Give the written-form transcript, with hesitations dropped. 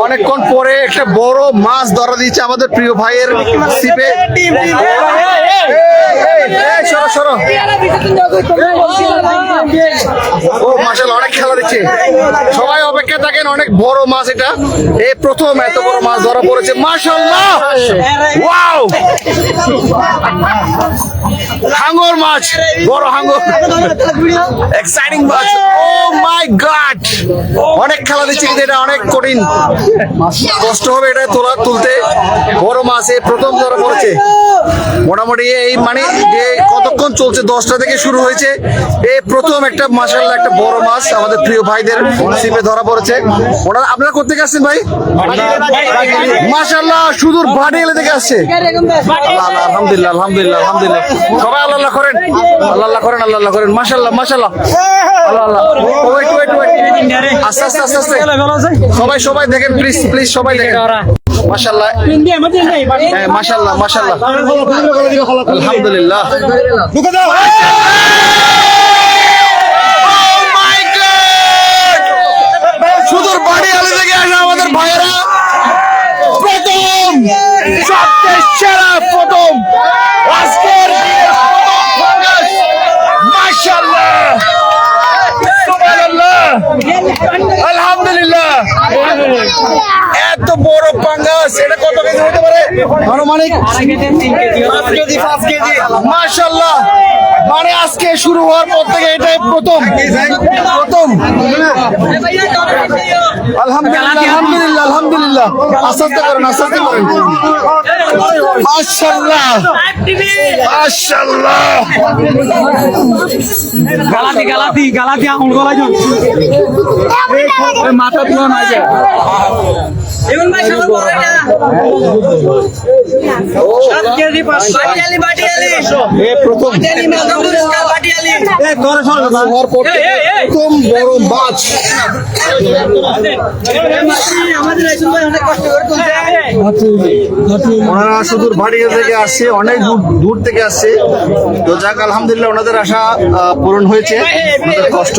অনেকক্ষণ পরে একটা বড় মাছ ধরা দিচ্ছে আমাদের প্রিয় ভাইয়ের সিপে। ও মাশাআল্লাহ, অনেক খেলা দিচ্ছে, সবাই অপেক্ষা থাকেন। অনেক বড় মাছ এটা, এই প্রথম এত বড় মাছ ধরা পড়েছে। মাশাআল্লাহ, ওয়াও, হাঙ্গর মাছ, বড় হাঙ্গর, এক্সাইটিং মাছ। ও মাই গড, অনেক খেলা দিচ্ছে কিন্তু এটা অনেক কঠিন, কষ্ট হবে এটা তুলতে। বড় মাছ এই প্রথম ধরা পড়েছে। মোটামুটি এই মানে যে কতক্ষণ চলছে, 10টা থেকে শুরু হয়েছে, এই প্রথম একটা মাশাআল্লাহ একটা বড় মাছ আমাদের প্রিয় ভাইদের সিপে ধরা পড়েছে। ওনারা আপনারা কোথেকে আসছেন ভাই? মাশাআল্লাহ, সুদূর ভাটিয়ালি থেকে আসছে। আলহামদুলিল্লাহ, আলহামদুলিল্লাহ, আলহামদুলিল্লাহ, সবাই আল্লাহ আল্লাহ করেন, আল্লাহ আল্লাহ করেন, আল্লাহ আল্লাহ করেন। মাশাআল্লাহ, মাশাআল্লাহ, আল্লাহ আল্লাহ। ওয়েট ওয়েট ওয়েট, আস্তে আস্তে আস্তে আস্তে, সবাই সবাই দেখেন প্লিজ প্লিজ, সবাই দেখেন। মাশাআল্লাহ, হ্যাঁ, মাশাআল্লাহ, মাশাআল্লাহ, আলহামদুলিল্লাহ। সুদূর ভাটিয়ালি থেকে আসা আমাদের ভাইয়েরা প্রথম, সবচেয়ে সেরা প্রথম আজকের মাশাআল্লাহ, সুবহানাল্লাহ, আলহামদুলিল্লাহ। এত বড় পাঙ্গাস, এটা কত কেজি হতে পারে? আনুমানিক 5 কেজি, 5 কেজি। মাশাআল্লাহ, মানে আজকে শুরু হওয়ার পর থেকে এটাই প্রথম প্রথম। আলহামদুলিল্লাহ, আলহামদুলিল্লাহ, আলহামদুলিল্লাহ। আস্তে আস্তে করেন, আস্তে আস্তে করেন। মাশাআল্লাহ, মাশাআল্লাহ। গালাতি গালাতি গালাতি আঙুল গলায় জন মাথা তুলো না যায়। এখন ভাই সবার বড় এটা 7 কেজি 500 বাটিয়ালি বাটিয়ালি এই প্রথম বাটিয়ালি মাদামুস্কার বাটিয়ালি এই তোরে সর হওয়ার পর প্রথম বড় মাছ। আমাদের এই সময় অনেক কষ্ট করে তুলছে। ওনারা সুদূর ভাটিয়ালি থেকে আসছে, অনেক দূর থেকে আসছে। তো যাক, আলহামদুলিল্লাহ, ওনাদের আশা পূরণ হয়েছে, ওনাদের কষ্ট।